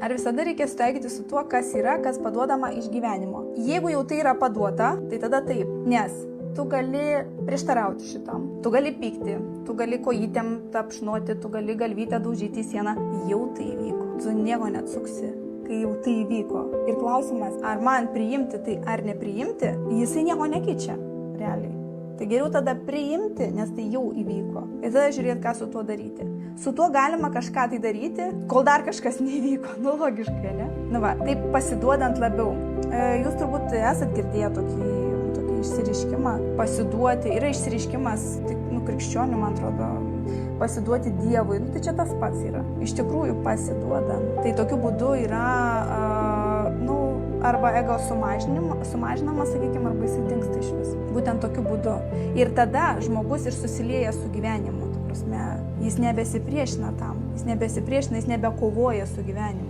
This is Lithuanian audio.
Ar visada reikia sutaikyti su tuo, kas yra, kas paduodama iš gyvenimo? Jeigu jau tai yra paduota, tai tada taip, nes tu gali prieštarauti šitam, tu gali pykti, tu gali kojytėm tapšnoti, tu gali galvytę daužyti į sieną. Jau tai įvyko. Tu nieko neatsuksi, kai jau tai įvyko. Ir klausimas, ar man priimti tai ar nepriimti, jisai nieko nekeičia realiai. Tai geriau tada priimti, nes tai jau įvyko. Ir tada žiūrėti, ką su tuo daryti. Su tuo galima kažką tai daryti, kol dar kažkas neįvyko. Nu, logiškai, ne? Nu va, taip pasiduodant labiau. Jūs turbūt esat girdėję tokį išsireiškimą. Pasiduoti. Yra išsireiškimas, krikščionių, man atrodo, pasiduoti Dievui. Tai čia tas pats yra. Iš tikrųjų pasiduodam. Tai tokiu būdu yra, arba ego sumažinamas, sakykime, arba jisai dingsta iš vis. Būtent tokiu būdu. Ir tada žmogus ir susilieja su gyvenimu. Ta prasme, jis nebesipriešina tam. Jis nebekovoja su gyvenimu.